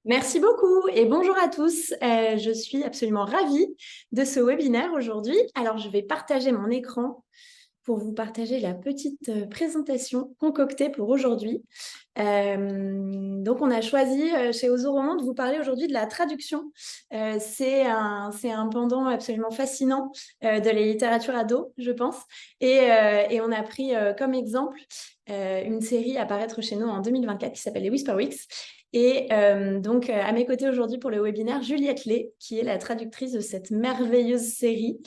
Merci beaucoup et bonjour à tous. Je suis absolument ravie de ce webinaire aujourd'hui. Alors, je vais partager mon écran pour vous partager la petite présentation concoctée pour aujourd'hui. Donc, on a choisi chez Ozo Roman de vous parler aujourd'hui de la traduction. C'est un pendant absolument fascinant de la littérature ado, je pense. Et on a pris comme exemple une série à paraître chez nous en 2024 qui s'appelle les Whisper Weeks. Et donc, à mes côtés aujourd'hui pour le webinaire, Juliette Lay, qui est la traductrice de cette merveilleuse série.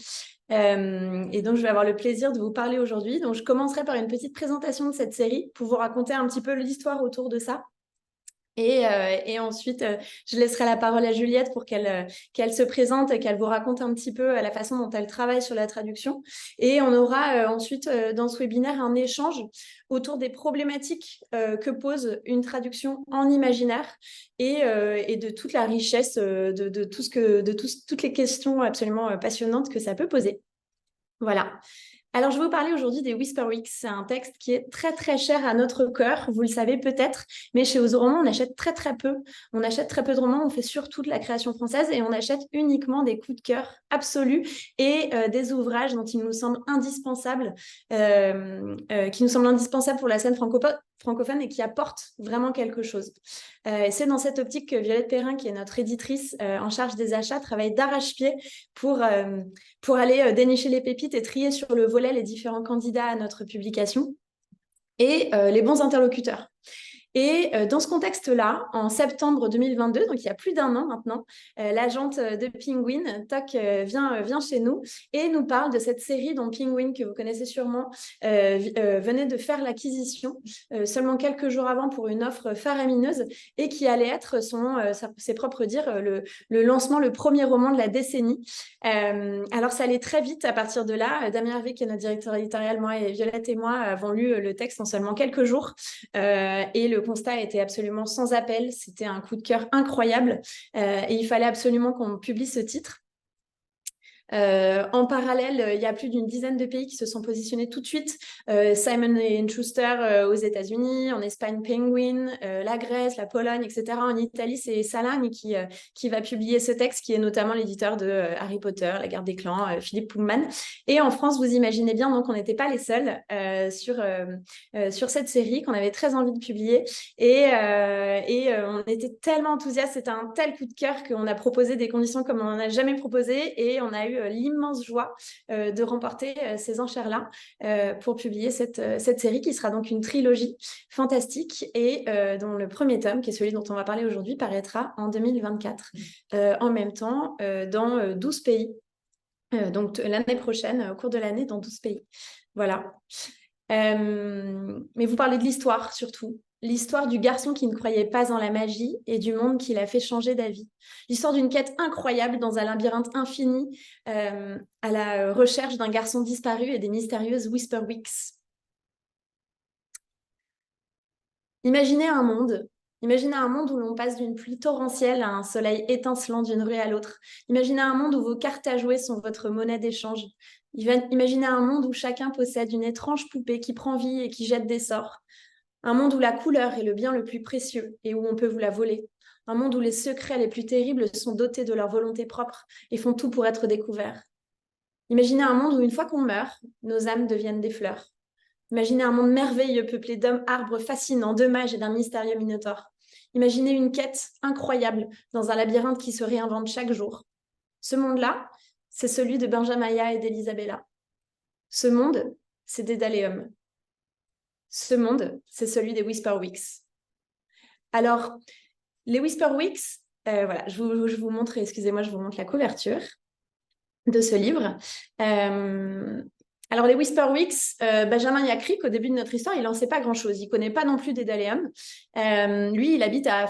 Et donc, je vais avoir le plaisir de vous parler aujourd'hui. Donc, je commencerai par une petite présentation de cette série pour vous raconter un petit peu l'histoire autour de ça. Et ensuite, je laisserai la parole à Juliette pour qu'elle se présente et qu'elle vous raconte un petit peu la façon dont elle travaille sur la traduction. Et on aura ensuite dans ce webinaire un échange autour des problématiques que pose une traduction en imaginaire et de toute la richesse toutes les questions absolument passionnantes que ça peut poser. Voilà. Alors, je vais vous parler aujourd'hui des Whisper Weeks. C'est un texte qui est très, très cher à notre cœur. Vous le savez peut-être, mais chez Ozo Roman, on achète très, très peu. On achète très peu de romans. On fait surtout de la création française et on achète uniquement des coups de cœur absolus et des ouvrages dont il nous semble indispensable, pour la scène francophone et qui apportent vraiment quelque chose. Et c'est dans cette optique que Violette Perrin, qui est notre éditrice en charge des achats, travaille d'arrache-pied pour aller dénicher les pépites et trier sur le volet les différents candidats à notre publication et les bons interlocuteurs. Et dans ce contexte-là, en septembre 2022, donc il y a plus d'un an maintenant, l'agente de Penguin, Toc, vient chez nous et nous parle de cette série dont Penguin, que vous connaissez sûrement, venait de faire l'acquisition seulement quelques jours avant pour une offre faramineuse et qui allait être, selon ses propres dires, le lancement, le premier roman de la décennie. Alors ça allait très vite à partir de là. Damien Hervé, qui est notre directeur éditorial, moi et Violette et moi avons lu le texte en seulement quelques jours et le constat était absolument sans appel. C'était un coup de cœur incroyable et il fallait absolument qu'on publie ce titre. En parallèle, il y a plus d'une dizaine de pays qui se sont positionnés tout de suite. Simon & Schuster aux États-Unis, en Espagne Penguin, la Grèce, la Pologne, etc. En Italie, c'est Salami qui va publier ce texte, qui est notamment l'éditeur de Harry Potter, La Guerre des Clans, Philippe Pullman. Et en France, vous imaginez bien, donc on n'était pas les seuls sur cette série qu'on avait très envie de publier. On était tellement enthousiastes, c'était un tel coup de cœur qu'on a proposé des conditions comme on n'en a jamais proposé et on a eu l'immense joie de remporter ces enchères-là pour publier cette série qui sera donc une trilogie fantastique et dont le premier tome, qui est celui dont on va parler aujourd'hui, paraîtra en 2024. En même temps, dans 12 pays. Donc l'année prochaine, au cours de l'année, dans 12 pays. Voilà. Mais vous parlez de l'histoire surtout. L'histoire du garçon qui ne croyait pas en la magie et du monde qui l'a fait changer d'avis. L'histoire d'une quête incroyable dans un labyrinthe infini à la recherche d'un garçon disparu et des mystérieuses Whisper Weeks. Imaginez un monde où l'on passe d'une pluie torrentielle à un soleil étincelant d'une rue à l'autre. Imaginez un monde où vos cartes à jouer sont votre monnaie d'échange. Imaginez un monde où chacun possède une étrange poupée qui prend vie et qui jette des sorts. Un monde où la couleur est le bien le plus précieux et où on peut vous la voler. Un monde où les secrets les plus terribles sont dotés de leur volonté propre et font tout pour être découverts. Imaginez un monde où une fois qu'on meurt, nos âmes deviennent des fleurs. Imaginez un monde merveilleux peuplé d'hommes, arbres fascinants, de mages et d'un mystérieux minotaure. Imaginez une quête incroyable dans un labyrinthe qui se réinvente chaque jour. Ce monde-là, c'est celui de Benjamaya et d'Elisabella. Ce monde, c'est Dédaleum. Ce monde, c'est celui des Whisper Weeks. Alors, les Whisper Weeks, voilà, je vous montre, excusez-moi, je vous montre la couverture de ce livre. Alors, les Whisper Weeks, Benjamin Yacri, qu'au début de notre histoire, il n'en sait pas grand-chose. Il ne connaît pas non plus Dédaleum. Lui, il habite à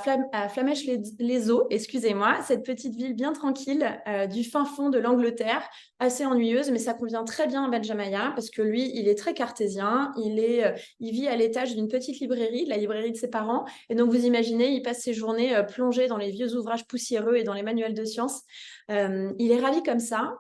Flamèche-les-Eaux, excusez-moi, cette petite ville bien tranquille du fin fond de l'Angleterre, assez ennuyeuse, mais ça convient très bien à Benjamin parce que lui, il est très cartésien. Il vit à l'étage d'une petite librairie, la librairie de ses parents. Et donc, vous imaginez, il passe ses journées plongé dans les vieux ouvrages poussiéreux et dans les manuels de sciences. Il est ravi comme ça.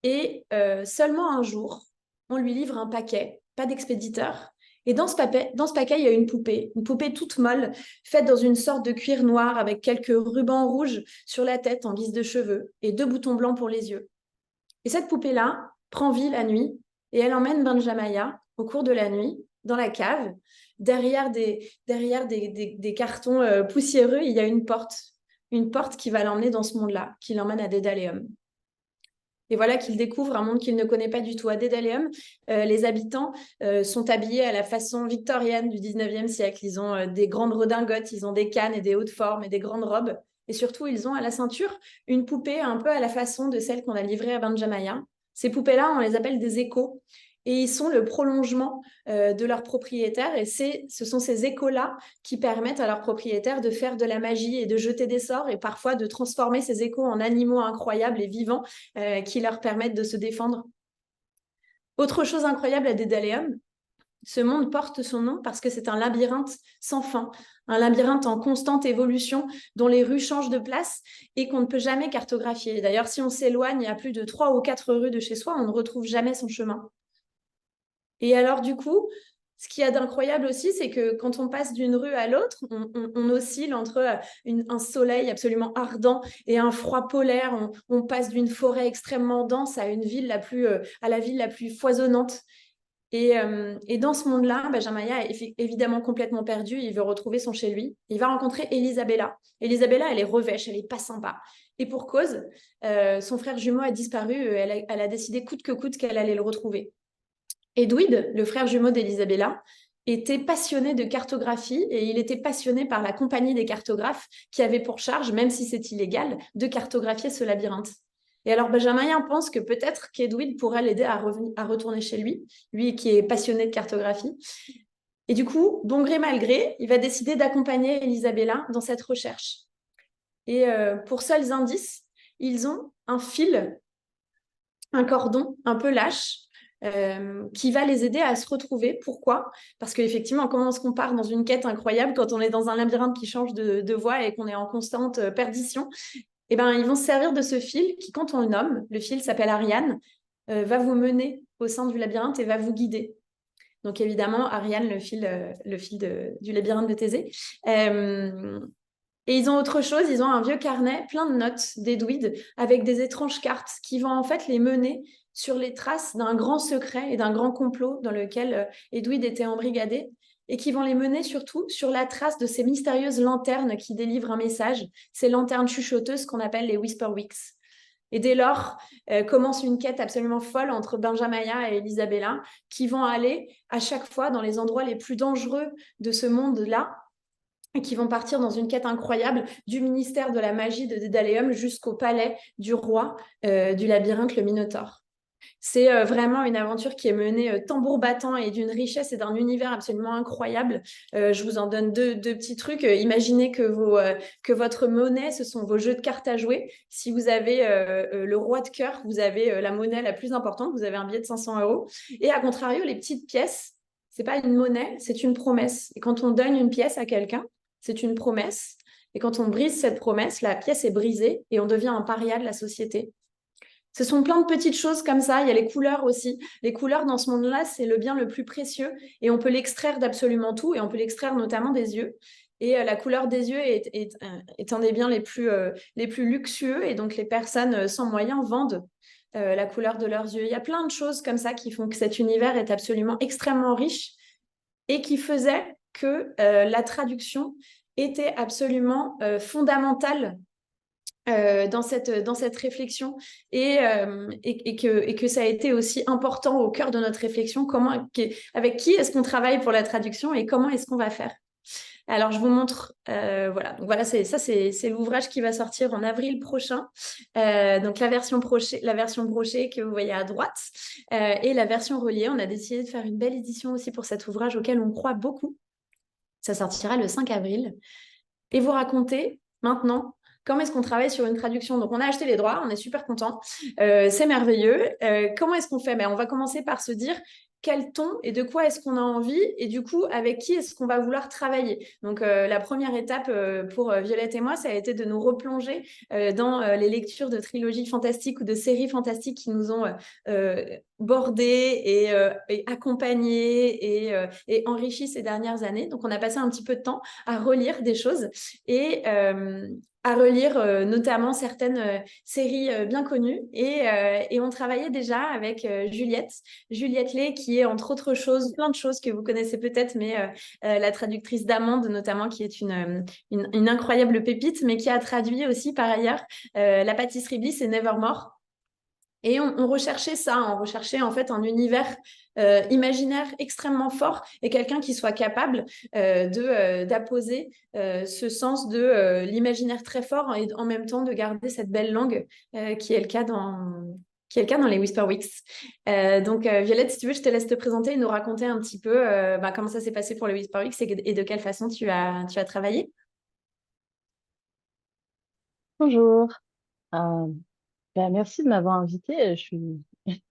Et seulement un jour, on lui livre un paquet, pas d'expéditeur, Et dans ce paquet, il y a une poupée toute molle, faite dans une sorte de cuir noir avec quelques rubans rouges sur la tête en guise de cheveux et 2 boutons blancs pour les yeux. Et cette poupée-là prend vie la nuit et elle emmène Benjamaya au cours de la nuit dans la cave. Derrière des cartons poussiéreux, il y a une porte qui va l'emmener dans ce monde-là, qui l'emmène à Dédaleum. Et voilà qu'il découvre un monde qu'il ne connaît pas du tout. À Dédaleum, les habitants sont habillés à la façon victorienne du 19e siècle. Ils ont des grandes redingotes, ils ont des cannes et des hautes formes et des grandes robes. Et surtout, ils ont à la ceinture une poupée un peu à la façon de celle qu'on a livrée à Benjamaya. Ces poupées-là, on les appelle des échos. Et ils sont le prolongement de leurs propriétaires. Et ce sont ces échos-là qui permettent à leurs propriétaires de faire de la magie et de jeter des sorts et parfois de transformer ces échos en animaux incroyables et vivants qui leur permettent de se défendre. Autre chose incroyable à Dédaleum, ce monde porte son nom parce que c'est un labyrinthe sans fin, un labyrinthe en constante évolution dont les rues changent de place et qu'on ne peut jamais cartographier. D'ailleurs, si on s'éloigne à plus de 3 ou 4 rues de chez soi, on ne retrouve jamais son chemin. Et alors, du coup, ce qu'il y a d'incroyable aussi, c'est que quand on passe d'une rue à l'autre, on oscille entre un soleil absolument ardent et un froid polaire. On passe d'une forêt extrêmement dense à à la ville la plus foisonnante. Et dans ce monde-là, Benjamaya est évidemment complètement perdu. Il veut retrouver son chez lui. Il va rencontrer Elisabella. Elisabella, elle est revêche, elle est pas sympa. Et pour cause, son frère jumeau a disparu. Elle a décidé coûte que coûte qu'elle allait le retrouver. Edwid, le frère jumeau d'Elisabella, était passionné de cartographie et il était passionné par la compagnie des cartographes qui avait pour charge, même si c'est illégal, de cartographier ce labyrinthe. Et alors Benjamin pense que peut-être qu'Edwid pourrait l'aider à retourner chez lui, lui qui est passionné de cartographie. Et du coup, bon gré mal gré, il va décider d'accompagner Elisabella dans cette recherche. Et pour seuls indices, ils ont un fil, un cordon un peu lâche, qui va les aider à se retrouver. Pourquoi? Parce qu'effectivement, comment est-ce qu'on part dans une quête incroyable quand on est dans un labyrinthe qui change de voie et qu'on est en constante perdition? Eh ben, ils vont se servir de ce fil qui, quand on le nomme, le fil s'appelle Ariane, va vous mener au sein du labyrinthe et va vous guider. Donc évidemment, Ariane, le fil du labyrinthe de Thésée. Et ils ont autre chose, ils ont un vieux carnet plein de notes d'Edwid avec des étranges cartes qui vont en fait les mener sur les traces d'un grand secret et d'un grand complot dans lequel Edwid était embrigadé et qui vont les mener surtout sur la trace de ces mystérieuses lanternes qui délivrent un message, ces lanternes chuchoteuses qu'on appelle les Whisperwicks. Et dès lors, commence une quête absolument folle entre Benjamaya et Elisabella qui vont aller à chaque fois dans les endroits les plus dangereux de ce monde-là et qui vont partir dans une quête incroyable du ministère de la magie de Dédaleum jusqu'au palais du roi du labyrinthe, le Minotaure. C'est vraiment une aventure qui est menée tambour battant et d'une richesse et d'un univers absolument incroyable. Je vous en donne deux petits trucs. Imaginez que votre monnaie, ce sont vos jeux de cartes à jouer. Si vous avez le roi de cœur, vous avez la monnaie la plus importante, vous avez un billet de 500 €. Et à contrario, les petites pièces, c'est pas une monnaie, c'est une promesse. Et quand on donne une pièce à quelqu'un, c'est une promesse. Et quand on brise cette promesse, la pièce est brisée et on devient un paria de la société. Ce sont plein de petites choses comme ça. Il y a les couleurs aussi. Les couleurs dans ce monde-là, c'est le bien le plus précieux et on peut l'extraire d'absolument tout et on peut l'extraire notamment des yeux. Et la couleur des yeux est un des biens les plus luxueux et donc les personnes sans moyens vendent la couleur de leurs yeux. Il y a plein de choses comme ça qui font que cet univers est absolument extrêmement riche et qui faisaient que la traduction était absolument fondamentale dans cette réflexion et que ça a été aussi important au cœur de notre réflexion. Avec qui est-ce qu'on travaille pour la traduction et comment est-ce qu'on va faire? Alors, je vous montre, voilà. Donc voilà, c'est l'ouvrage qui va sortir en avril prochain. Donc la version brochée que vous voyez à droite et la version reliée. On a décidé de faire une belle édition aussi pour cet ouvrage auquel on croit beaucoup. Ça sortira le 5 avril. Et vous raconter maintenant comment est-ce qu'on travaille sur une traduction. Donc, on a acheté les droits, on est super content. C'est merveilleux. Comment est-ce qu'on fait? On va commencer par se dire quel ton et de quoi est-ce qu'on a envie et du coup, avec qui est-ce qu'on va vouloir travailler. Donc, la première étape pour Violette et moi, ça a été de nous replonger dans les lectures de trilogies fantastiques ou de séries fantastiques qui nous ont bordés et accompagnés et enrichis ces dernières années. Donc, on a passé un petit peu de temps à relire des choses et à relire notamment certaines séries bien connues. Et on travaillait déjà avec Juliette Lay, qui est entre autres choses, plein de choses que vous connaissez peut-être, mais la traductrice d'Amande notamment, qui est une incroyable pépite, mais qui a traduit aussi par ailleurs La pâtisserie Bliss et Nevermore. Et on recherchait ça, on recherchait en fait un univers imaginaire extrêmement fort et quelqu'un qui soit capable d'apposer ce sens de l'imaginaire très fort et en même temps de garder cette belle langue qui est le cas dans les Whisperwicks. Donc, Violette, si tu veux, je te laisse te présenter et nous raconter un petit peu comment ça s'est passé pour les Whisperwicks et de quelle façon tu as travaillé. Bonjour. Euh, Merci de m'avoir invitée. Je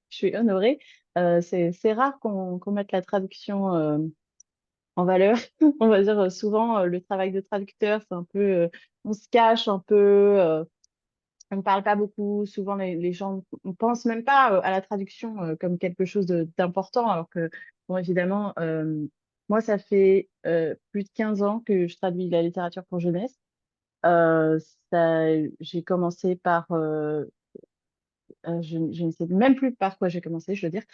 suis honorée. C'est rare qu'on mette la traduction en valeur. On va dire souvent le travail de traducteur, c'est un peu, on se cache un peu, on ne parle pas beaucoup. Souvent, les gens ne pensent même pas à la traduction comme quelque chose d'important, alors que, bon, évidemment, moi, ça fait plus de 15 ans que je traduis la littérature pour jeunesse. Euh, j'ai commencé par je ne sais même plus par quoi j'ai commencé, je veux dire.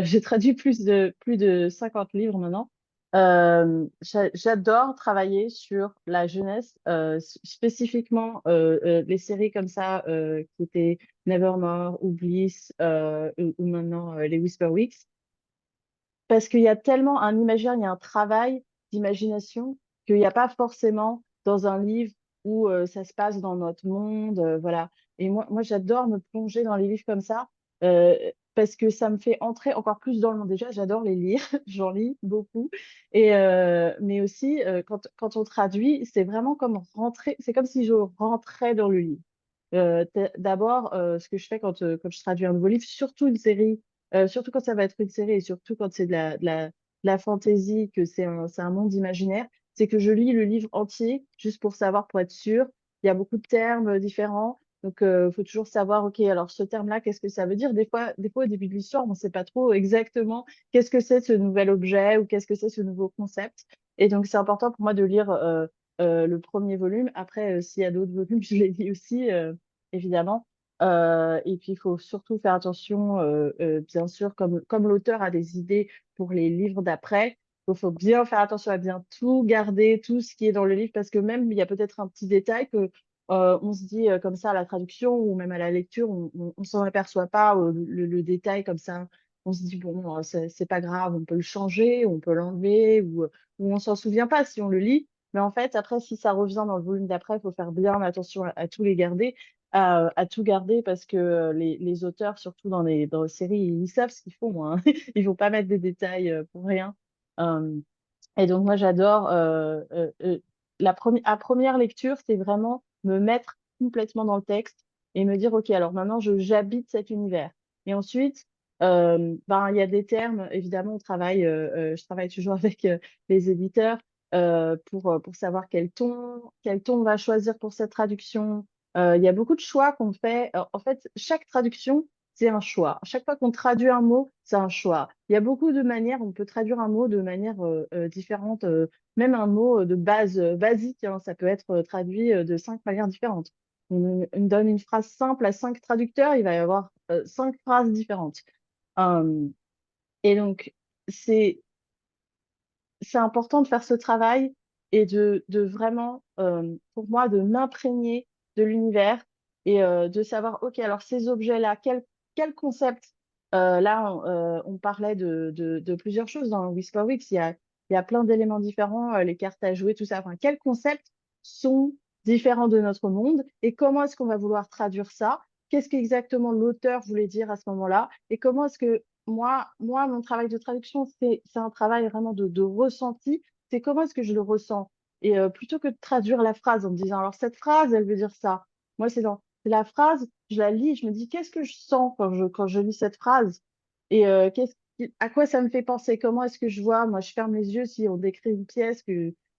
J'ai traduit plus de 50 livres maintenant. J'adore travailler sur la jeunesse, spécifiquement les séries comme ça qui étaient Nevermore ou Bliss ou maintenant les Whisperwicks, parce qu'il y a tellement un imaginaire, il y a un travail d'imagination qu'il n'y a pas forcément dans un livre où ça se passe dans notre monde, voilà. Et moi j'adore me plonger dans les livres comme ça euh, parce que ça me fait entrer encore plus dans le monde. Déjà, j'adore les lire, j'en lis beaucoup. Mais aussi, quand on traduit, c'est vraiment comme rentrer, c'est comme si je rentrais dans le livre. D'abord, ce que je fais quand je traduis un nouveau livre, surtout une série surtout quand ça va être une série et surtout quand c'est de la fantasy, que c'est un monde imaginaire, c'est que je lis le livre entier juste pour savoir, pour être sûr. Il y a beaucoup de termes différents. Donc, il faut toujours savoir, OK, alors ce terme-là, qu'est-ce que ça veut dire? Des fois, au début de l'histoire, on ne sait pas trop exactement qu'est-ce que c'est ce nouvel objet ou qu'est-ce que c'est ce nouveau concept. Et donc, c'est important pour moi de lire le premier volume. Après, s'il y a d'autres volumes, je les lis aussi, évidemment. Et puis, il faut surtout faire attention, bien sûr, comme l'auteur a des idées pour les livres d'après, faut bien faire attention à bien tout garder, tout ce qui est dans le livre, parce que même il y a peut-être un petit détail que on se dit comme ça à la traduction ou même à la lecture, on s'en aperçoit pas, le détail comme ça. On se dit, bon, c'est pas grave, on peut le changer, on peut l'enlever, ou on s'en souvient pas si on le lit. Mais en fait, après, si ça revient dans le volume d'après, il faut faire bien attention à tout les garder à tout garder parce que les auteurs, surtout dans les séries, ils savent ce qu'ils font, hein. Ils vont pas mettre des détails pour rien. Euh, et donc, moi, j'adore à première lecture, c'est vraiment me mettre complètement dans le texte et me dire, OK, alors maintenant, j'habite cet univers. Et ensuite, ben, il y a des termes, évidemment, je travaille toujours avec les éditeurs pour savoir quel ton on va choisir pour cette traduction. Il y a beaucoup de choix qu'on fait. En fait, chaque traduction, c'est un choix. Chaque fois qu'on traduit un mot, c'est un choix. Il y a beaucoup de manières, on peut traduire un mot de manière différente, même un mot de base basique, hein, ça peut être traduit de 5 manières différentes. On donne une phrase simple à 5 traducteurs, il va y avoir 5 phrases différentes. Euh, et donc, c'est c'est important de faire ce travail et de vraiment, pour moi, de m'imprégner de l'univers et de savoir, OK, alors ces objets-là, quel concept là, on parlait de plusieurs choses dans Whisperwix. Il y a plein d'éléments différents, les cartes à jouer, tout ça. Enfin, quels concepts sont différents de notre monde et comment est-ce qu'on va vouloir traduire ça? Qu'est-ce qu'exactement l'auteur voulait dire à ce moment-là? Et comment est-ce que mon travail de traduction, c'est un travail vraiment de ressenti. C'est comment est-ce que je le ressens? Et plutôt que de traduire la phrase en me disant, alors cette phrase, elle veut dire ça. Moi, c'est la phrase, je la lis, je me dis, qu'est-ce que je sens quand je lis cette phrase? Et à quoi ça me fait penser? Comment est-ce que je vois? Moi, je ferme les yeux si on décrit une pièce,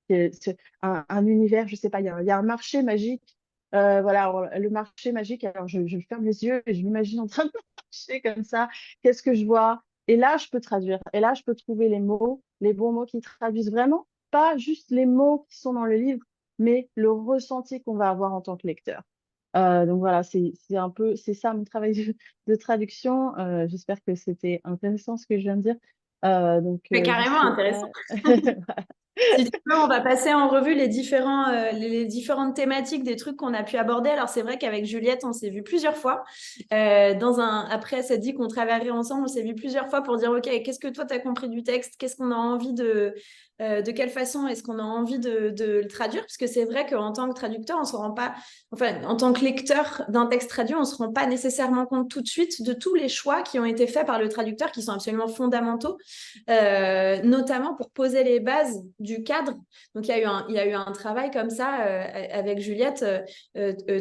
c'est un univers, je sais pas, il y a un marché magique. Voilà, alors, le marché magique, alors je ferme les yeux et je m'imagine en train de marcher comme ça. Qu'est-ce que je vois? Et là, je peux traduire. Et là, je peux trouver les mots, les bons mots qui traduisent vraiment, pas juste les mots qui sont dans le livre, mais le ressenti qu'on va avoir en tant que lecteur. Donc voilà, c'est un peu, c'est ça mon travail de traduction. J'espère que c'était intéressant ce que je viens de dire. Mais Je carrément sais intéressant. pas. Si tu veux, on va passer en revue les différentes thématiques des trucs qu'on a pu aborder. Alors, c'est vrai qu'avec Juliette, on s'est vu plusieurs fois. Après, ça dit qu'on travaillerait ensemble, on s'est vu plusieurs fois pour dire, OK, qu'est-ce que toi, tu as compris du texte? Qu'est-ce qu'on a envie de quelle façon est-ce qu'on a envie de le traduire? Parce que c'est vrai qu'en tant que traducteur, on se rend pas, enfin, en tant que lecteur d'un texte traduit, on se rend pas nécessairement compte tout de suite de tous les choix qui ont été faits par le traducteur qui sont absolument fondamentaux, notamment pour poser les bases du cadre. Donc, il y a eu un travail comme ça avec Juliette,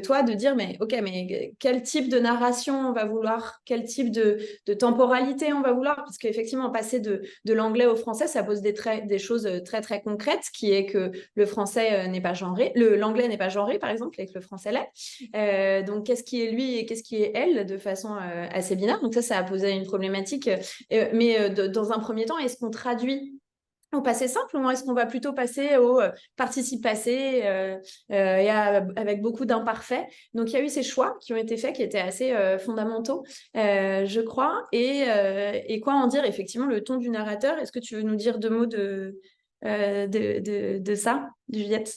toi, de dire, mais OK, mais quel type de narration on va vouloir, quel type de temporalité on va vouloir, parce qu'effectivement, passer de l'anglais au français, ça pose des choses très, très concrètes, qui est que le français n'est pas genré, l'anglais n'est pas genré, par exemple, et que le français l'est. Donc, qu'est-ce qui est lui et qu'est-ce qui est elle, de façon assez binaire. Donc, ça a posé une problématique. Mais dans un premier temps, est-ce qu'on traduit au passé simple ou est-ce qu'on va plutôt passer au participe passé avec beaucoup d'imparfaits? Donc, il y a eu ces choix qui ont été faits qui étaient assez fondamentaux, je crois. Et quoi en dire? Effectivement, le ton du narrateur. Est-ce que tu veux nous dire deux mots de ça, Juliette?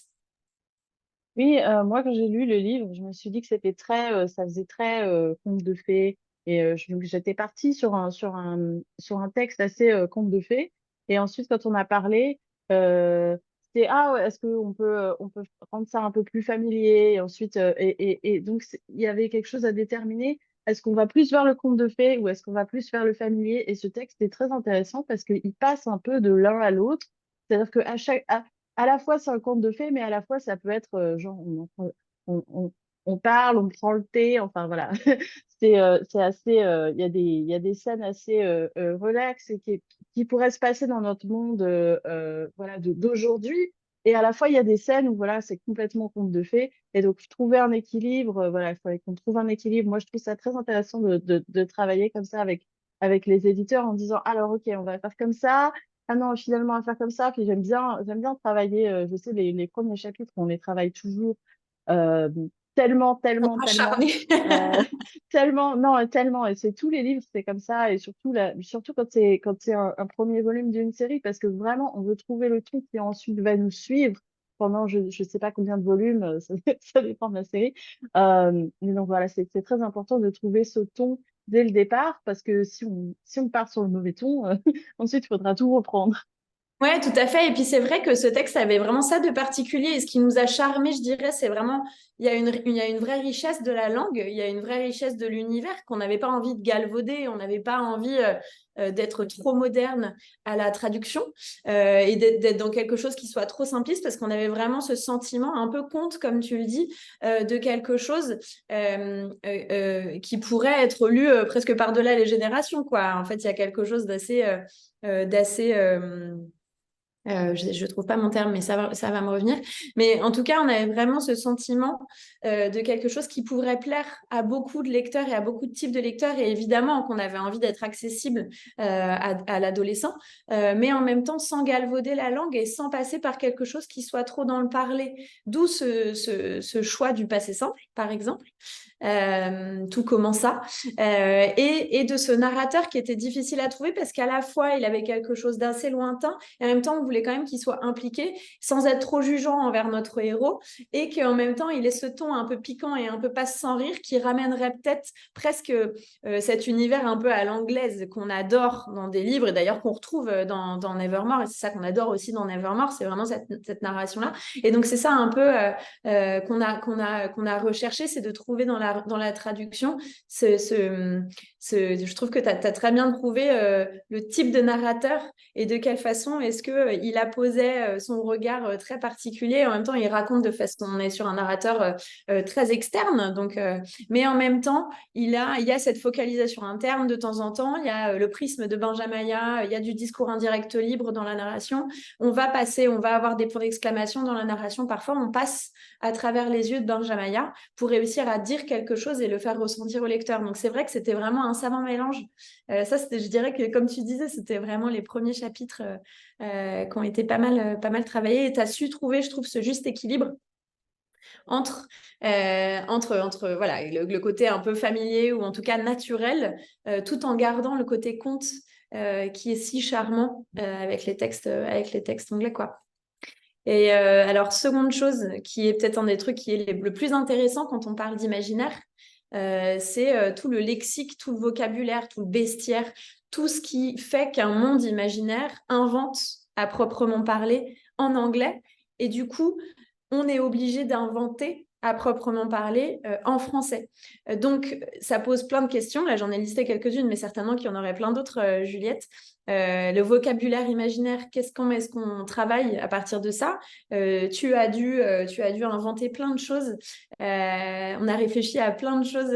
Oui, moi quand j'ai lu le livre, je me suis dit que c'était ça faisait très conte de fées. Et donc j'étais partie sur un texte assez conte de fées. Et ensuite, quand on a parlé, c'était ah ouais, est-ce on peut rendre ça un peu plus familier? Et ensuite, et donc il y avait quelque chose à déterminer. Est-ce qu'on va plus vers le conte de fées ou est-ce qu'on va plus vers le familier? Et ce texte est très intéressant parce qu'il passe un peu de l'un à l'autre. C'est-à-dire qu'à à la fois c'est un conte de fées, mais à la fois ça peut être genre on, on, on parle, on prend le thé, enfin voilà. C'est assez, il y a des scènes assez relax et qui pourraient se passer dans notre monde voilà, d'aujourd'hui. Et à la fois, il y a des scènes où voilà, c'est complètement conte de fées. Et donc, trouver un équilibre, voilà, il faudrait qu'on trouve un équilibre. Moi, je trouve ça très intéressant de travailler comme ça avec les éditeurs en disant, alors, OK, on va faire comme ça. Ah non, finalement, à faire comme ça. Puis j'aime bien travailler. Je sais, les premiers chapitres, on les travaille toujours euh, tellement, Acharné. euh, tellement, non, tellement. Et c'est tous les livres, c'est comme ça. Et surtout, surtout quand c'est un premier volume d'une série, parce que vraiment, on veut trouver le truc qui ensuite va nous suivre pendant je sais pas combien de volumes, ça dépend de la série. Mais donc voilà, c'est très important de trouver ce ton dès le départ, parce que si on part sur le mauvais ton, ensuite, il faudra tout reprendre. Ouais, tout à fait. Et puis c'est vrai que ce texte avait vraiment ça de particulier. Et ce qui nous a charmé, je dirais, c'est vraiment, il y a une vraie richesse de la langue, il y a une vraie richesse de l'univers qu'on n'avait pas envie de galvauder, on n'avait pas envie d'être trop moderne à la traduction et d'être dans quelque chose qui soit trop simpliste parce qu'on avait vraiment ce sentiment un peu conte, comme tu le dis, de quelque chose qui pourrait être lu presque par-delà les générations, quoi. En fait, il y a quelque chose d'assez je trouve pas mon terme, mais ça va me revenir. Mais en tout cas, on avait vraiment ce sentiment de quelque chose qui pourrait plaire à beaucoup de lecteurs et à beaucoup de types de lecteurs. Et évidemment qu'on avait envie d'être accessible à l'adolescent, mais en même temps sans galvauder la langue et sans passer par quelque chose qui soit trop dans le parler. D'où ce choix du passé simple, par exemple. Tout commença. Et de ce narrateur qui était difficile à trouver parce qu'à la fois, il avait quelque chose d'assez lointain et en même temps, on voulait quand même qu'il soit impliqué sans être trop jugeant envers notre héros et qu'en même temps, il ait ce ton un peu piquant et un peu passe sans rire qui ramènerait peut-être presque cet univers un peu à l'anglaise qu'on adore dans des livres et d'ailleurs qu'on retrouve dans Nevermore. Et c'est ça qu'on adore aussi dans Nevermore, c'est vraiment cette narration-là. Et donc, c'est ça un peu qu'on a recherché, c'est de trouver dans la traduction je trouve que tu as très bien trouvé le type de narrateur et de quelle façon est-ce qu'il apposait son regard très particulier. En même temps, il raconte de façon, on est sur un narrateur très externe, donc, mais en même temps, il y a cette focalisation interne de temps en temps, il y a le prisme de Benjamaya, il y a du discours indirect libre dans la narration. On va avoir des points d'exclamation dans la narration. Parfois, on passe à travers les yeux de Benjamaya pour réussir à dire quelque chose et le faire ressentir au lecteur. Donc, c'est vrai que c'était vraiment un savant mélange. Ça, je dirais que, comme tu disais, c'était vraiment les premiers chapitres qui ont été pas mal travaillés. Et tu as su trouver, je trouve, ce juste équilibre entre voilà, le côté un peu familier ou en tout cas naturel, tout en gardant le côté conte qui est si charmant avec les textes anglais, quoi. Et alors, seconde chose, qui est peut-être un des trucs qui est le plus intéressant quand on parle d'imaginaire, c'est tout le lexique, tout le vocabulaire, tout le bestiaire, tout ce qui fait qu'un monde imaginaire invente à proprement parler en anglais. Et du coup, on est obligé d'inventer à proprement parler en français. Donc, ça pose plein de questions. Là, j'en ai listé quelques-unes, mais certainement qu'il y en aurait plein d'autres, Juliette. Le vocabulaire imaginaire, comment est-ce qu'on travaille à partir de ça? Tu as dû inventer plein de choses. On a réfléchi à plein de choses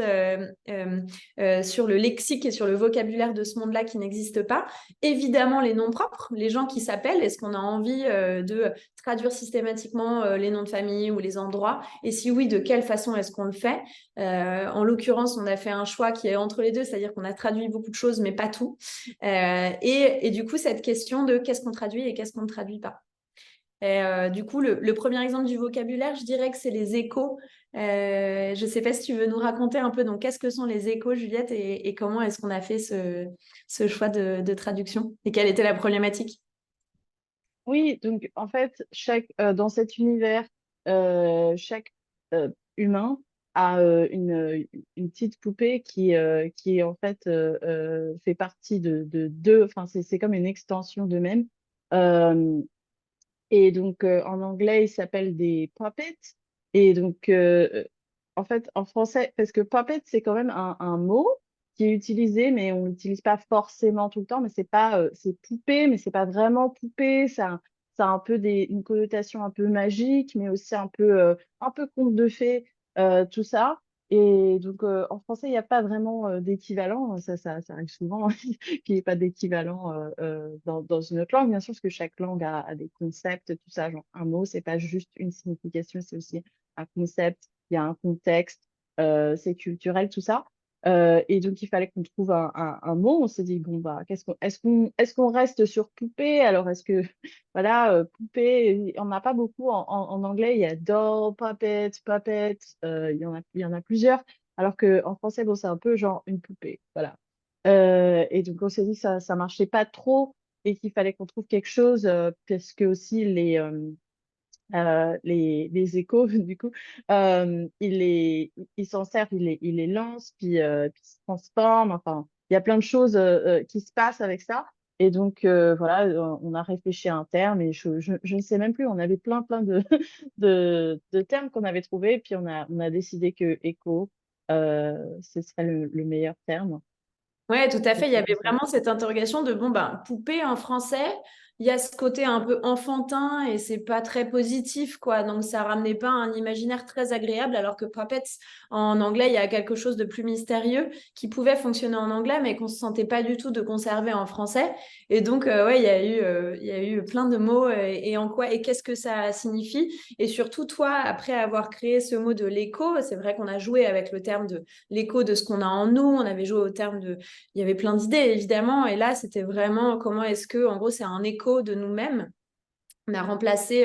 sur le lexique et sur le vocabulaire de ce monde-là qui n'existe pas. Évidemment, les noms propres, les gens qui s'appellent. Est-ce qu'on a envie de traduire systématiquement les noms de famille ou les endroits? Et si oui, de quelle façon est-ce qu'on le fait? En l'occurrence, on a fait un choix qui est entre les deux, c'est-à-dire qu'on a traduit beaucoup de choses, mais pas tout. Et du coup, cette question de qu'est-ce qu'on traduit et qu'est-ce qu'on ne traduit pas. Et du coup, le premier exemple du vocabulaire, je dirais que c'est les échos. Je ne sais pas si tu veux nous raconter un peu, donc qu'est-ce que sont les échos, Juliette, et comment est-ce qu'on a fait ce choix de traduction et quelle était la problématique? Oui, donc en fait, dans cet univers, chaque humain a une petite poupée qui en fait fait partie de deux, enfin c'est comme une extension d'eux-mêmes. Euh, et donc en anglais, ils s'appellent des puppets. Et donc en fait, en français, parce que puppet, c'est quand même un mot qui est utilisé, mais on l'utilise pas forcément tout le temps. Mais c'est pas, c'est poupée, mais c'est pas vraiment poupée. Ça a un peu une connotation un peu magique, mais aussi un peu conte de fées, tout ça. Et donc en français, il n'y a pas vraiment d'équivalent. Ça arrive souvent qu'il n'y ait pas d'équivalent dans une autre langue. Bien sûr, parce que chaque langue a des concepts, tout ça. Genre, un mot, c'est pas juste une signification, c'est aussi un concept, il y a un contexte, c'est culturel, tout ça. Et donc, il fallait qu'on trouve un mot. On s'est dit, bon, bah, est-ce qu'on reste sur poupée? Alors, voilà, poupée, on n'a pas beaucoup en anglais. Il y a doll, puppet, il y en a plusieurs. Alors qu'en français, bon, c'est un peu genre une poupée. Voilà. Et donc, on s'est dit que ça marchait pas trop et qu'il fallait qu'on trouve quelque chose, parce que aussi les échos, du coup, ils s'en servent, ils les lancent, puis ils se transforment. Enfin, il y a plein de choses qui se passent avec ça. Et donc, voilà, on a réfléchi à un terme et je ne sais même plus. On avait plein de termes qu'on avait trouvés. Puis, on a décidé que écho, ce serait le meilleur terme. Ouais, tout à Et fait. Il y c'est avait pour ça. vraiment cette interrogation de bon, ben, poupée en français, il y a ce côté un peu enfantin et c'est pas très positif, quoi. Donc, ça ramenait pas un imaginaire très agréable, alors que Puppets en anglais, il y a quelque chose de plus mystérieux qui pouvait fonctionner en anglais, mais qu'on se sentait pas du tout de conserver en français. Et donc, ouais, il y a eu plein de mots et en quoi et qu'est-ce que ça signifie. Et surtout, toi, après avoir créé ce mot de l'écho, c'est vrai qu'on a joué avec le terme de l'écho de ce qu'on a en nous, on avait joué au terme de il y avait plein d'idées, évidemment. Et là, c'était vraiment comment est-ce que, en gros, c'est un écho de nous-mêmes. On a remplacé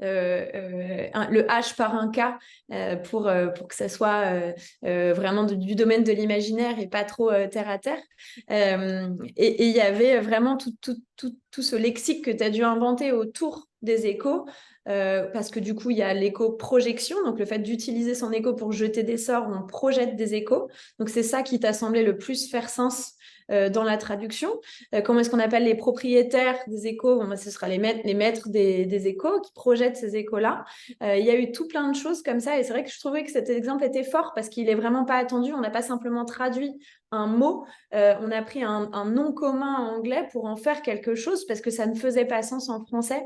le H par un K pour que ça soit vraiment du domaine de l'imaginaire et pas trop terre à terre. Et il y avait vraiment tout tout ce lexique que tu as dû inventer autour des échos, parce que du coup, il y a l'écho-projection, donc le fait d'utiliser son écho pour jeter des sorts, on projette des échos. Donc, c'est ça qui t'a semblé le plus faire sens dans la traduction. Comment est-ce qu'on appelle les propriétaires des échos? Bon, ce sera les maîtres des échos qui projettent ces échos-là. Il y a eu tout plein de choses comme ça, et c'est vrai que je trouvais que cet exemple était fort parce qu'il est vraiment pas attendu. On n'a pas simplement traduit un mot, on a pris un nom commun en anglais pour en faire quelque chose parce que ça ne faisait pas sens en français.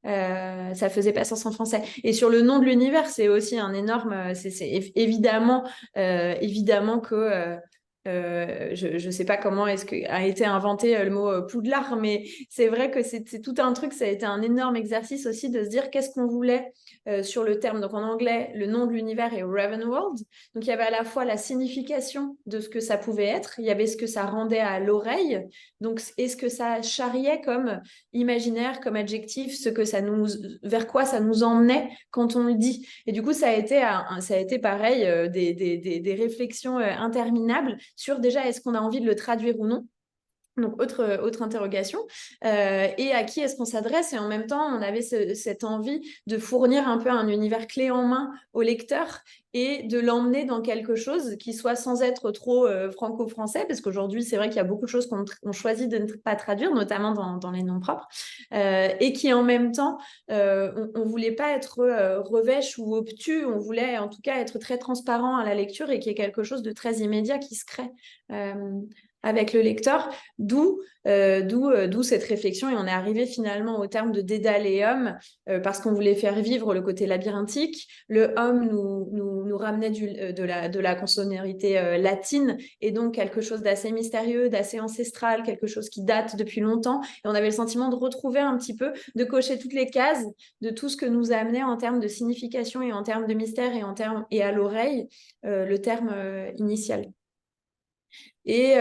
Ça faisait pas sens en français. Et sur le nom de l'univers, c'est aussi un énorme. C'est évidemment que je ne sais pas comment est-ce que a été inventé le mot Poudlard, mais c'est vrai que c'est tout un truc. Ça a été un énorme exercice aussi de se dire qu'est-ce qu'on voulait sur le terme. Donc en anglais, le nom de l'univers est Ravenworld. Donc il y avait à la fois la signification de ce que ça pouvait être, il y avait ce que ça rendait à l'oreille. Donc est-ce que ça charriait comme imaginaire, comme adjectif, vers quoi ça nous emmenait quand on le dit. Et du coup, ça a été pareil, des réflexions interminables sur déjà est-ce qu'on a envie de le traduire ou non. Donc, autre interrogation. Et à qui est-ce qu'on s'adresse? Et en même temps, on avait cette envie de fournir un peu un univers clé en main au lecteur et de l'emmener dans quelque chose qui soit sans être trop franco-français, parce qu'aujourd'hui, c'est vrai qu'il y a beaucoup de choses qu'on choisit de ne pas traduire, notamment dans les noms propres, et qui en même temps, on ne voulait pas être revêche ou obtus, on voulait en tout cas être très transparent à la lecture et qu'il y ait quelque chose de très immédiat qui se crée avec le lecteur. D'où cette réflexion, et on est arrivé finalement au terme de Dédale et homme parce qu'on voulait faire vivre le côté labyrinthique. Le homme nous ramenait de la consonnorité latine, et donc quelque chose d'assez mystérieux, d'assez ancestral, quelque chose qui date depuis longtemps. Et on avait le sentiment de retrouver un petit peu, de cocher toutes les cases de tout ce que nous a amené en termes de signification et en termes de mystère et à l'oreille le terme initial. Et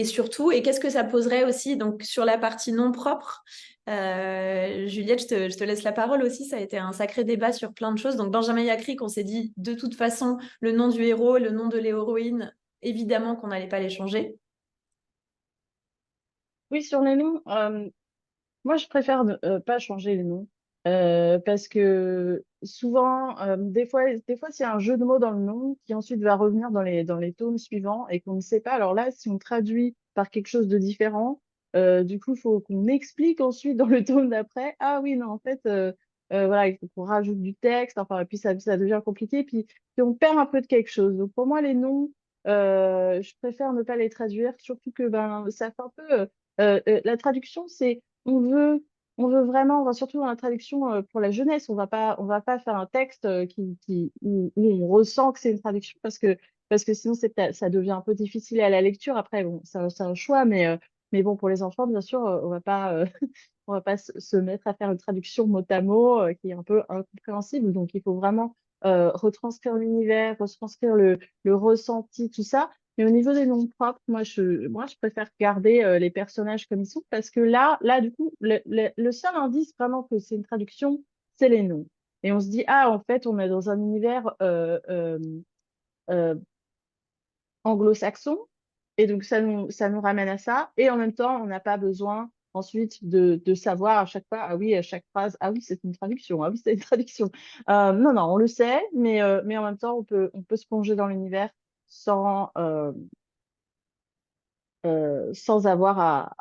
surtout, et qu'est-ce que ça poserait aussi donc, sur la partie non propre? Juliette, je te laisse la parole aussi. Ça a été un sacré débat sur plein de choses. Donc, Benjamin Yacrick, on s'est dit de toute façon, le nom du héros, le nom de l'héroïne, évidemment qu'on n'allait pas les changer. Oui, sur les noms, moi, je préfère ne pas changer les noms parce que souvent, des fois, s'il y a un jeu de mots dans le nom qui ensuite va revenir dans les tomes suivants et qu'on ne sait pas. Alors là, si on traduit par quelque chose de différent, du coup, il faut qu'on explique ensuite dans le tome d'après. Ah oui, non, en fait, voilà, il faut qu'on rajoute du texte. Enfin, et puis ça devient compliqué. Puis on perd un peu de quelque chose. Donc pour moi, les noms, je préfère ne pas les traduire, surtout que ben, ça fait un peu. La traduction, c'est on veut vraiment, on va surtout dans la traduction pour la jeunesse, on va pas faire un texte où on ressent que c'est une traduction parce que sinon ça devient un peu difficile à la lecture. Après, bon, c'est un choix, mais bon, pour les enfants, bien sûr, on va pas se mettre à faire une traduction mot à mot qui est un peu incompréhensible. Donc, il faut vraiment retranscrire l'univers, retranscrire le ressenti, tout ça. Mais au niveau des noms propres, moi, je préfère garder les personnages comme ils sont parce que là, du coup, le seul indice vraiment que c'est une traduction, c'est les noms. Et on se dit, ah, en fait, on est dans un univers euh, anglo-saxon. Et donc, ça nous ramène à ça. Et en même temps, on n'a pas besoin ensuite de savoir à chaque fois, ah oui, à chaque phrase, ah oui, c'est une traduction, ah oui, c'est une traduction. Non, non, on le sait, mais en même temps, on peut se plonger dans l'univers sans, sans avoir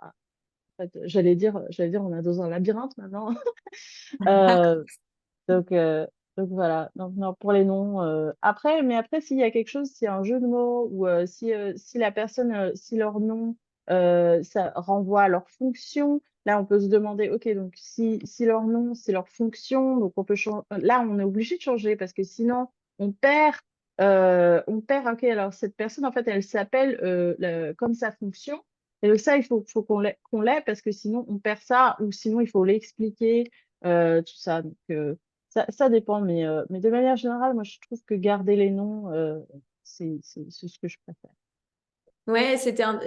en fait, j'allais dire, on est dans un labyrinthe maintenant. Euh, donc, euh, donc voilà. Donc non, pour les noms. Mais après, s'il y a quelque chose, s'il y a un jeu de mots ou si la personne, si leur nom, ça renvoie à leur fonction, là, on peut se demander, ok, donc si leur nom, c'est leur fonction, donc on peut changer. Là, on est obligé de changer parce que sinon, on perd. Ok, alors cette personne, en fait, elle s'appelle comme sa fonction. Et donc ça, faut qu'on l'ait parce que sinon, on perd ça ou sinon, il faut l'expliquer, tout ça. Donc, ça dépend, mais de manière générale, moi, je trouve que garder les noms, c'est ce que je préfère. Ouais,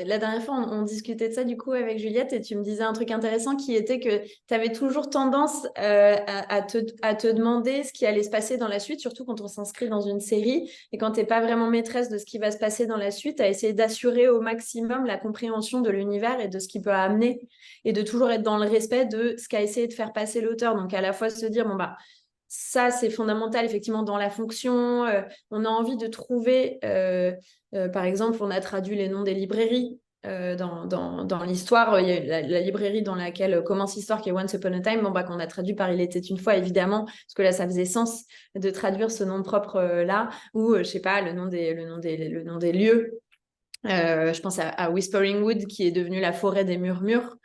la dernière fois, on discutait de ça du coup avec Juliette et tu me disais un truc intéressant qui était que tu avais toujours tendance à te demander ce qui allait se passer dans la suite, surtout quand on s'inscrit dans une série et quand tu n'es pas vraiment maîtresse de ce qui va se passer dans la suite, à essayer d'assurer au maximum la compréhension de l'univers et de ce qu'il peut amener et de toujours être dans le respect de ce qu'a essayé de faire passer l'auteur. Donc à la fois se dire, bon bah, ça, c'est fondamental, effectivement, dans la fonction. On a envie de trouver, par exemple, on a traduit les noms des librairies dans l'histoire. Il y a la librairie dans laquelle commence l'histoire, qui est Once Upon a Time, bon, bah, qu'on a traduit par Il était une fois, évidemment, parce que là, ça faisait sens de traduire ce nom propre-là, ou, je sais pas, le nom des lieux. Je pense à Whispering Wood, qui est devenu la forêt des murmures.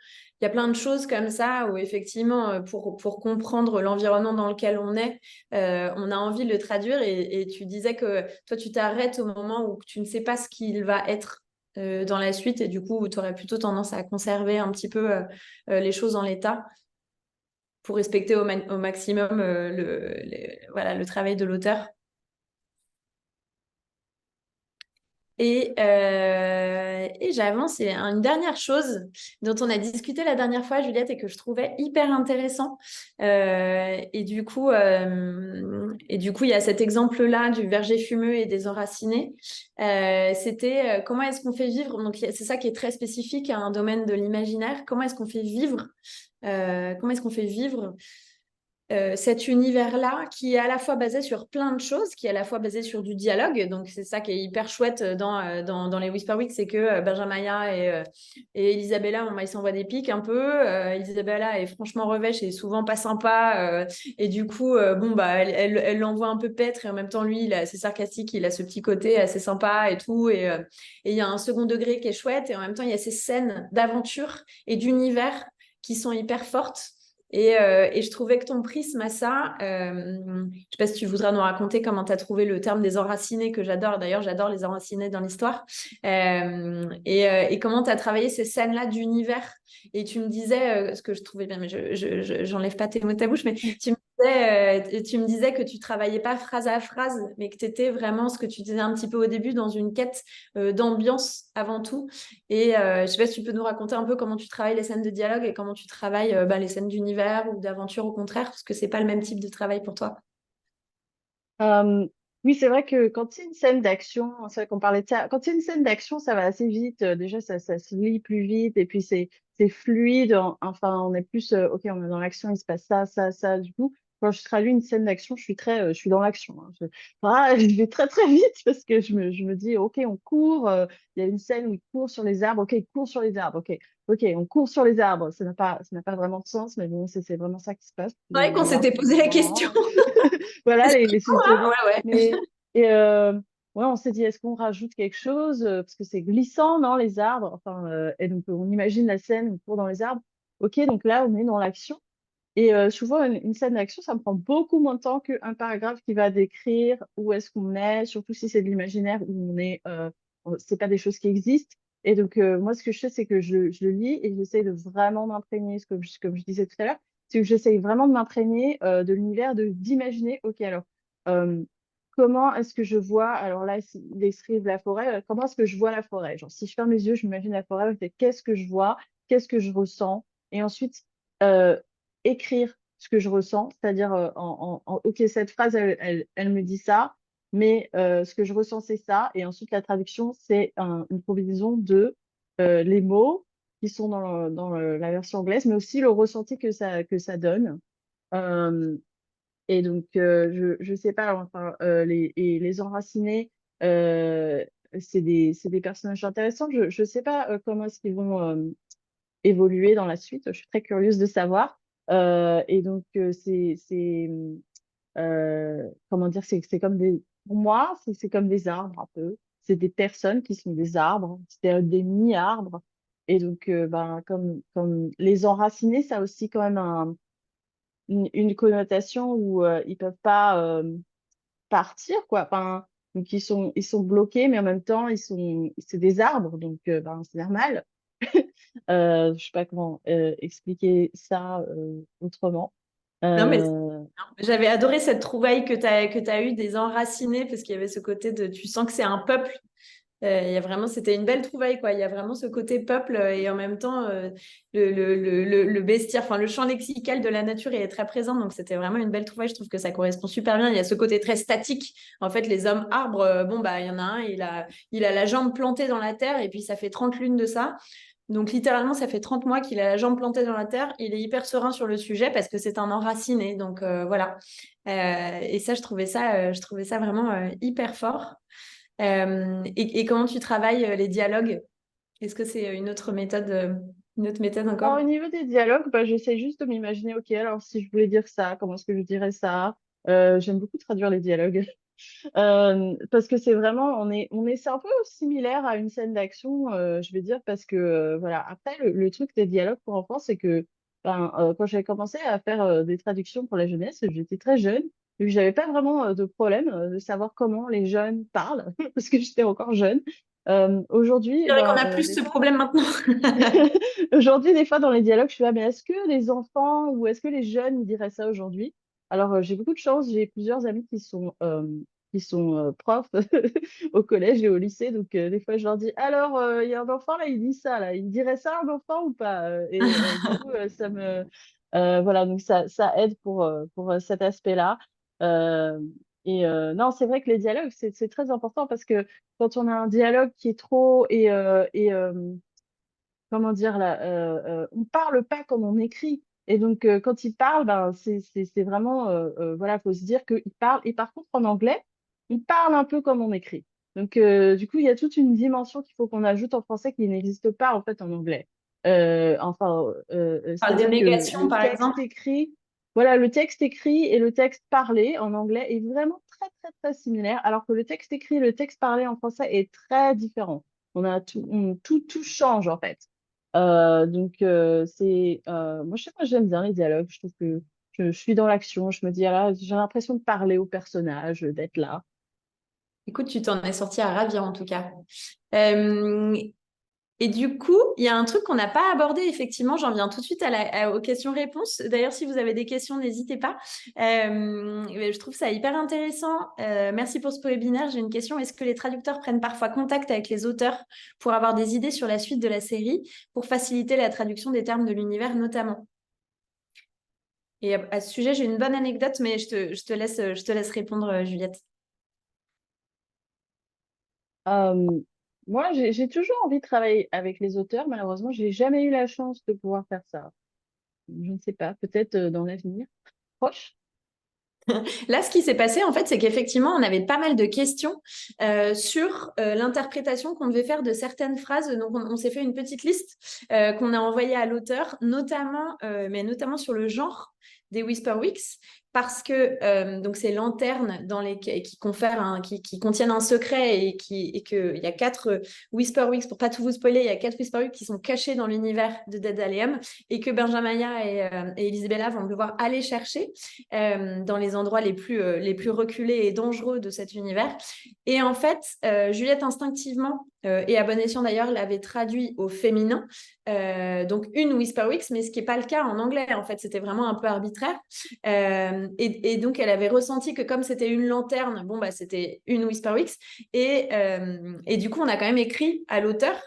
Il y a plein de choses comme ça où effectivement, pour comprendre l'environnement dans lequel on est, on a envie de le traduire. Et tu disais que toi, tu t'arrêtes au moment où tu ne sais pas ce qu'il va être dans la suite. Et du coup, tu aurais plutôt tendance à conserver un petit peu les choses en l'état pour respecter au maximum voilà, le travail de l'auteur. Et j'avance. Et une dernière chose dont on a discuté la dernière fois, Juliette, et que je trouvais hyper intéressant. Et du coup, il y a cet exemple-là du verger fumeux et des enracinés. C'était comment est-ce qu'on fait vivre. Donc, c'est ça qui est très spécifique à un domaine de l'imaginaire. Comment est-ce qu'on fait vivre cet univers-là qui est à la fois basé sur plein de choses, qui est à la fois basé sur du dialogue. Donc, c'est ça qui est hyper chouette dans les Whisper Week, c'est que Benjamaya et Elisabella, bon, bah, ils s'envoient des pics un peu. Elisabella est franchement revêche et souvent pas sympa. Et du coup, bon, bah, elle l'envoie un peu paître et en même temps, lui, il est assez sarcastique, il a ce petit côté assez sympa et tout. Et il y a un second degré qui est chouette et en même temps, il y a ces scènes d'aventure et d'univers qui sont hyper fortes. Et je trouvais que ton prisme à ça, je ne sais pas si tu voudras nous raconter comment tu as trouvé le terme des enracinés, que j'adore. D'ailleurs, j'adore les enracinés dans l'histoire. Et comment tu as travaillé ces scènes-là d'univers. Et tu me disais, ce que je trouvais bien, mais j'enlève pas tes mots de ta bouche, mais tu me disais que tu travaillais pas phrase à phrase, mais que tu étais vraiment, ce que tu disais un petit peu au début, dans une quête d'ambiance avant tout. Et je ne sais pas si tu peux nous raconter un peu comment tu travailles les scènes de dialogue et comment tu travailles les scènes d'univers ou d'aventure au contraire, parce que c'est pas le même type de travail pour toi. Euh, oui, c'est vrai que quand c'est une scène d'action, c'est vrai qu'on parlait de ça, quand c'est une scène d'action, ça va assez vite. Déjà, ça se lit plus vite et puis c'est fluide. Enfin, on est plus, ok, on est dans l'action, il se passe ça, ça, ça. Du coup, quand je traduis une scène d'action, je suis dans l'action, hein. Je vais très, très vite parce que je me dis, ok, on court. Il y a une scène où il court sur les arbres. Ok, il court sur les arbres. Ok, ok, on court sur les arbres. Ça n'a pas vraiment de sens, mais bon, c'est vraiment ça qui se passe. C'est vrai qu'on Les arbres s'était sont posé la question. mouvants. Voilà, Est-ce qu'il court là? Ouais, ouais. mais ouais, on s'est dit, est-ce qu'on rajoute quelque chose? Parce que c'est glissant, non, les arbres. Enfin, et donc, on imagine la scène où on court dans les arbres. Ok, donc là, on est dans l'action. Et souvent, une scène d'action, ça me prend beaucoup moins de temps qu'un paragraphe qui va décrire où est-ce qu'on est, surtout si c'est de l'imaginaire où on est, c'est pas des choses qui existent. Et donc, moi, ce que je fais, c'est que je le lis et j'essaie de vraiment m'imprégner, comme je disais tout à l'heure, c'est que j'essaie vraiment de m'imprégner de l'univers, d'imaginer, ok, alors, euh, comment est-ce que je vois, alors là, il décrivent la forêt, comment est-ce que je vois la forêt? Genre, si je ferme les yeux, je m'imagine la forêt, ok, qu'est-ce que je vois? Qu'est-ce que je ressens? Et ensuite, euh, écrire ce que je ressens, c'est-à-dire OK, cette phrase, elle me dit ça, mais ce que je ressens, c'est ça. Et ensuite, la traduction, c'est une combinaison de les mots qui sont la version anglaise, mais aussi le ressenti que ça donne. Euh, et donc, je sais pas, enfin, les enracinés, euh, c'est des personnages intéressants. Je sais pas comment est-ce qu'ils vont évoluer dans la suite. Je suis très curieuse de savoir. Et donc, comment dire, c'est comme pour moi, c'est comme des arbres un peu. C'est des personnes qui sont des arbres, c'est des mini-arbres. Et donc, ben, comme les enracinés, ça a aussi quand même une connotation où ils peuvent pas partir, quoi. Enfin, donc, ils sont bloqués, mais en même temps, c'est des arbres, donc ben, c'est normal. Je sais pas comment expliquer ça autrement. Non, mais Euh, j'avais adoré cette trouvaille que tu as eue des enracinés, parce qu'il y avait ce côté de, tu sens que c'est un peuple Il y a vraiment, c'était une belle trouvaille, quoi. Il y a vraiment ce côté peuple et en même temps, le bestiaire, enfin, le champ lexical de la nature est très présent. Donc, c'était vraiment une belle trouvaille. Je trouve que ça correspond super bien. Il y a ce côté très statique. En fait, les hommes arbres, bon, bah, il y en a un, il a la jambe plantée dans la terre et puis ça fait 30 lunes de ça. Donc, littéralement, ça fait 30 mois qu'il a la jambe plantée dans la terre. Il est hyper serein sur le sujet parce que c'est un enraciné. Donc, voilà. Et ça, je trouvais ça vraiment hyper fort. Et comment tu travailles les dialogues? Est-ce que c'est une autre méthode Alors, encore? au niveau des dialogues, bah, j'essaie juste de m'imaginer, ok, alors si je voulais dire ça, comment est-ce que je dirais ça? J'aime beaucoup traduire les dialogues. Parce que c'est vraiment, c'est un peu similaire à une scène d'action, je vais dire, parce que, voilà. Après, le truc des dialogues pour enfants, c'est que, ben, quand j'ai commencé à faire des traductions pour la jeunesse, j'étais très jeune, et puis j'avais pas vraiment de problème de savoir comment les jeunes parlent, parce que j'étais encore jeune. Aujourd'hui, C'est vrai qu'on ben, a plus des ce fois, problème maintenant. aujourd'hui, des fois, dans les dialogues, je suis là, mais est-ce que les enfants ou est-ce que les jeunes ils diraient ça aujourd'hui? Alors, j'ai beaucoup de chance, j'ai plusieurs amis qui sont profs au collège et au lycée. Donc, des fois, je leur dis, alors, il y a un enfant là, il dit ça, là, il dirait ça à un enfant ou pas? Du coup, voilà, donc ça aide pour cet aspect-là. Euh, non, c'est vrai que les dialogues, c'est très important parce que quand on a un dialogue qui est trop comment dire là, on parle pas comme on écrit. Et donc, quand il parle, ben, c'est vraiment, voilà, faut se dire qu'il parle. Et par contre, en anglais, il parle un peu comme on écrit. Donc, du coup, il y a toute une dimension qu'il faut qu'on ajoute en français qui n'existe pas en fait en anglais. On parle des C'est-à-dire que négations, le par texte exemple. écrit, voilà, le texte écrit et le texte parlé en anglais est vraiment très, très, très similaire, alors que le texte écrit et le texte parlé en français est très différent. Tout change en fait. Moi, je sais pas, j'aime bien les dialogues. Je trouve que je suis dans l'action. Je me dis, ah là, j'ai l'impression de parler au personnage, d'être là. Écoute, tu t'en es sorti à ravir en tout cas. Euh, Et du coup, il y a un truc qu'on n'a pas abordé, effectivement, j'en viens tout de suite aux questions-réponses. D'ailleurs, si vous avez des questions, n'hésitez pas. Je trouve ça hyper intéressant. Merci pour ce webinaire. J'ai une question. Est-ce que les traducteurs prennent parfois contact avec les auteurs pour avoir des idées sur la suite de la série, pour faciliter la traduction des termes de l'univers notamment? Et à ce sujet, j'ai une bonne anecdote, mais je te laisse répondre, Juliette. Euh, Moi, j'ai toujours envie de travailler avec les auteurs. Malheureusement, j'ai jamais eu la chance de pouvoir faire ça. Je ne sais pas, peut-être dans l'avenir proche. Là, ce qui s'est passé, en fait, c'est qu'effectivement, on avait pas mal de questions sur l'interprétation qu'on devait faire de certaines phrases. Donc, on s'est fait une petite liste qu'on a envoyée à l'auteur, mais notamment sur le genre des Whisper Weeks, parce que donc c'est lanternes qui confèrent qui contiennent un secret et que il y a 4 Whisper Weeks, pour pas tout vous spoiler, il y a 4 Whisper Weeks qui sont cachés dans l'univers de Dead Allium et que Benjamaya et Elisabella vont devoir aller chercher dans les endroits les plus reculés et dangereux de cet univers. Et en fait, Juliette, instinctivement, et à bon escient d'ailleurs, l'avait traduit au féminin, donc une Whisperwix, mais ce qui n'est pas le cas en anglais, en fait, c'était vraiment un peu arbitraire. Et donc, elle avait ressenti que comme c'était une lanterne, bon, bah, c'était une Whisperwix. Et du coup, on a quand même écrit à l'auteur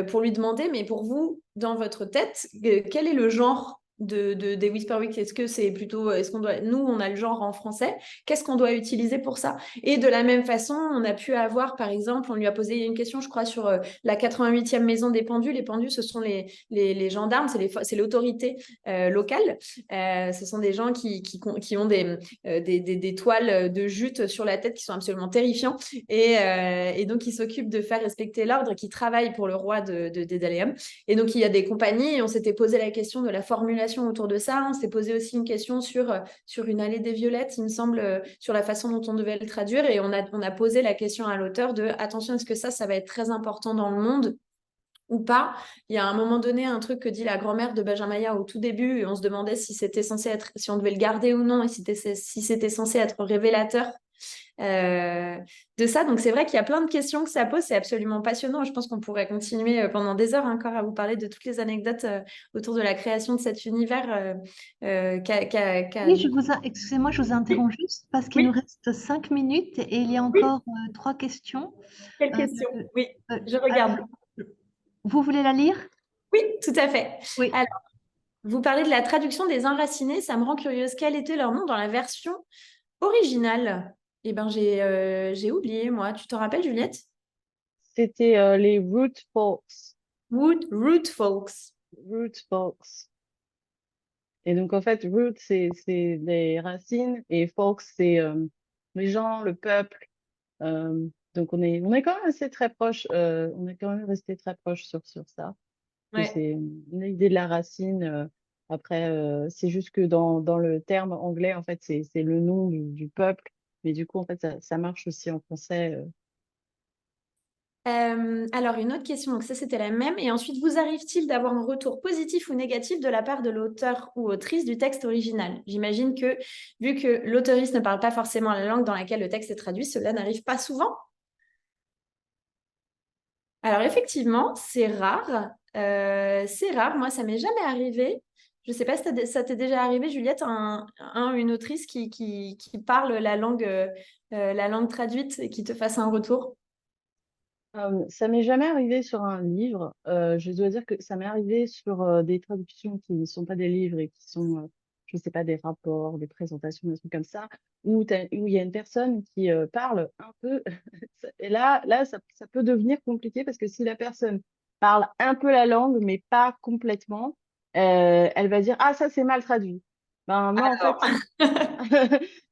pour lui demander, mais pour vous, dans votre tête, quel est le genre des Whisper Week? Est-ce que c'est plutôt, est-ce qu'on doit, nous, on a le genre en français, qu'est-ce qu'on doit utiliser pour ça? Et de la même façon, on a pu avoir, par exemple, on lui a posé une question, je crois, sur la 88e maison des pendus. Les pendus, ce sont les gendarmes, c'est l'autorité locale. Ce sont des gens qui ont des toiles de jute sur la tête qui sont absolument terrifiants et donc qui s'occupent de faire respecter l'ordre, qui travaillent pour le roi de Dédaleum. Et donc, il y a des compagnies, et on s'était posé la question de la formulation autour de ça. On s'est posé aussi une question sur une allée des violettes, il me semble, sur la façon dont on devait le traduire. Et on a posé la question à l'auteur de attention, est-ce que ça va être très important dans le monde ou pas? Il y a à un moment donné un truc que dit la grand-mère de Benjamin au tout début, et on se demandait si c'était censé être, si on devait le garder ou non, et si c'était censé être révélateur de ça. Donc, c'est vrai qu'il y a plein de questions que ça pose. C'est absolument passionnant. Je pense qu'on pourrait continuer pendant des heures encore à vous parler de toutes les anecdotes autour de la création de cet univers Oui, du coup. excusez-moi, je vous Oui, interromps juste parce qu'il nous oui, reste 5 minutes et il y a oui. encore 3 questions. Quelle Euh, question? Oui, je alors, regarde. vous voulez la lire? Oui, tout à fait. Oui. Alors, vous parlez de la traduction des Enracinés. Ça me rend curieuse. Quel était leur nom dans la version originale? Eh ben, j'ai oublié, moi. Tu t'en rappelles, Juliette? C'était les Root Folks. Root Folks. Root Folks. Et donc, en fait, root, c'est les racines et folks, c'est les gens, le peuple. Donc, on est quand même assez très proche, on est quand même resté très proche sur ça. Que Ouais. c'est l'idée de la racine. Après, c'est juste que dans le terme anglais, en fait, c'est le nom du peuple. Mais du coup, en fait, ça marche aussi en français. Alors, une autre question, donc ça c'était la même. Et ensuite, vous arrive-t-il d'avoir un retour positif ou négatif de la part de l'auteur ou autrice du texte original? J'imagine que, vu que l'auteuriste ne parle pas forcément la langue dans laquelle le texte est traduit, cela n'arrive pas souvent. Alors, effectivement, c'est rare. C'est rare. Moi, ça m'est jamais arrivé. Je ne sais pas si ça t'est déjà arrivé, Juliette, une autrice qui parle la langue traduite et qui te fasse un retour. Ça m'est jamais arrivé sur un livre. Je dois dire que ça m'est arrivé sur des traductions qui ne sont pas des livres et qui sont, je sais pas, des rapports, des présentations, des trucs comme ça, où il y a une personne qui parle un peu. Et là ça peut devenir compliqué parce que si la personne parle un peu la langue, mais pas complètement, elle va dire, ah, ça c'est mal traduit. Ben non, en fait, Alors.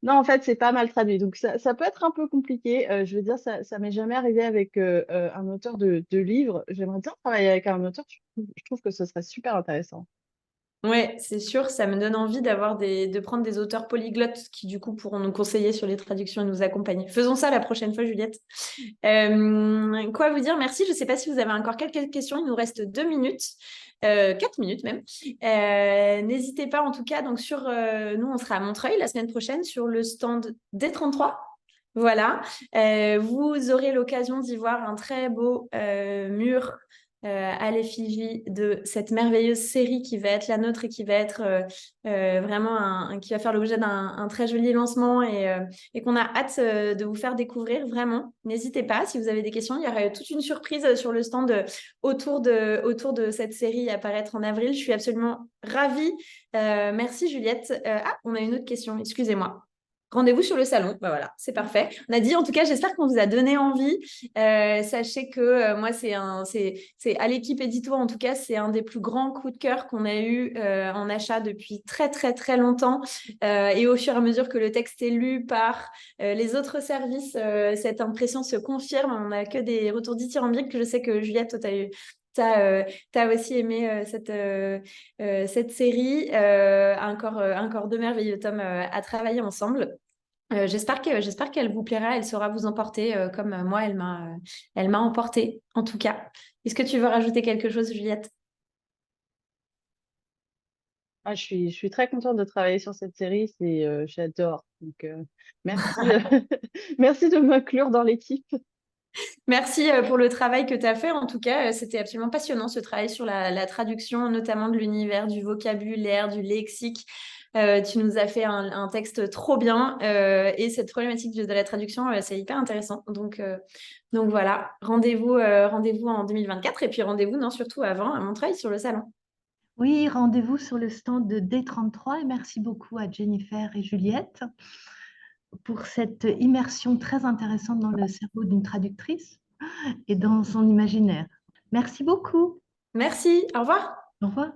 non, en fait, c'est pas mal traduit. Donc, ça peut être un peu compliqué. Je veux dire, ça m'est jamais arrivé avec un auteur de livre. J'aimerais bien travailler avec un auteur. Je trouve que ce serait super intéressant. Ouais, c'est sûr, ça me donne envie de prendre des auteurs polyglottes qui, du coup, pourront nous conseiller sur les traductions et nous accompagner. Faisons ça la prochaine fois, Juliette. Quoi vous dire? Merci. Je ne sais pas si vous avez encore quelques questions. Il nous reste 2 minutes, 4 minutes même. N'hésitez pas, en tout cas. Donc, nous, on sera à Montreuil la semaine prochaine sur le stand D33. Voilà. Vous aurez l'occasion d'y voir un très beau mur à l'effigie de cette merveilleuse série qui va être la nôtre et qui va être vraiment qui va faire l'objet d'un très joli lancement et qu'on a hâte de vous faire découvrir vraiment. N'hésitez pas, si vous avez des questions, il y aura toute une surprise sur le stand autour de cette série à paraître en avril. Je suis absolument ravie. Merci Juliette. On a une autre question, excusez-moi. Rendez-vous sur le salon. Bah voilà, c'est parfait. On a dit, en tout cas, j'espère qu'on vous a donné envie. Sachez que moi, c'est à l'équipe édito, en tout cas, c'est un des plus grands coups de cœur qu'on a eu en achat depuis très, très, très longtemps. Et au fur et à mesure que le texte est lu par les autres services, cette impression se confirme. On n'a que des retours dithyrambiques que je sais que Juliette, toi, tu as aussi aimé cette série. Encore 2 merveilleux tomes à travailler ensemble. J'espère qu'elle vous plaira, elle saura vous emporter comme moi, elle m'a emporté en tout cas. Est-ce que tu veux rajouter quelque chose, Juliette? Ah, je suis très contente de travailler sur cette série. J'adore. Donc, merci, merci de m'inclure dans l'équipe. Merci pour le travail que tu as fait. En tout cas, c'était absolument passionnant ce travail sur la traduction, notamment de l'univers, du vocabulaire, du lexique. Tu nous as fait un texte trop bien et cette problématique de la traduction, c'est hyper intéressant. Donc voilà, rendez-vous en 2024 et puis rendez-vous, non, surtout avant, à Montreuil sur le salon. Oui, rendez-vous sur le stand de D33 et merci beaucoup à Jennifer et Juliette pour cette immersion très intéressante dans le cerveau d'une traductrice et dans son imaginaire. Merci beaucoup. Merci, au revoir. Au revoir.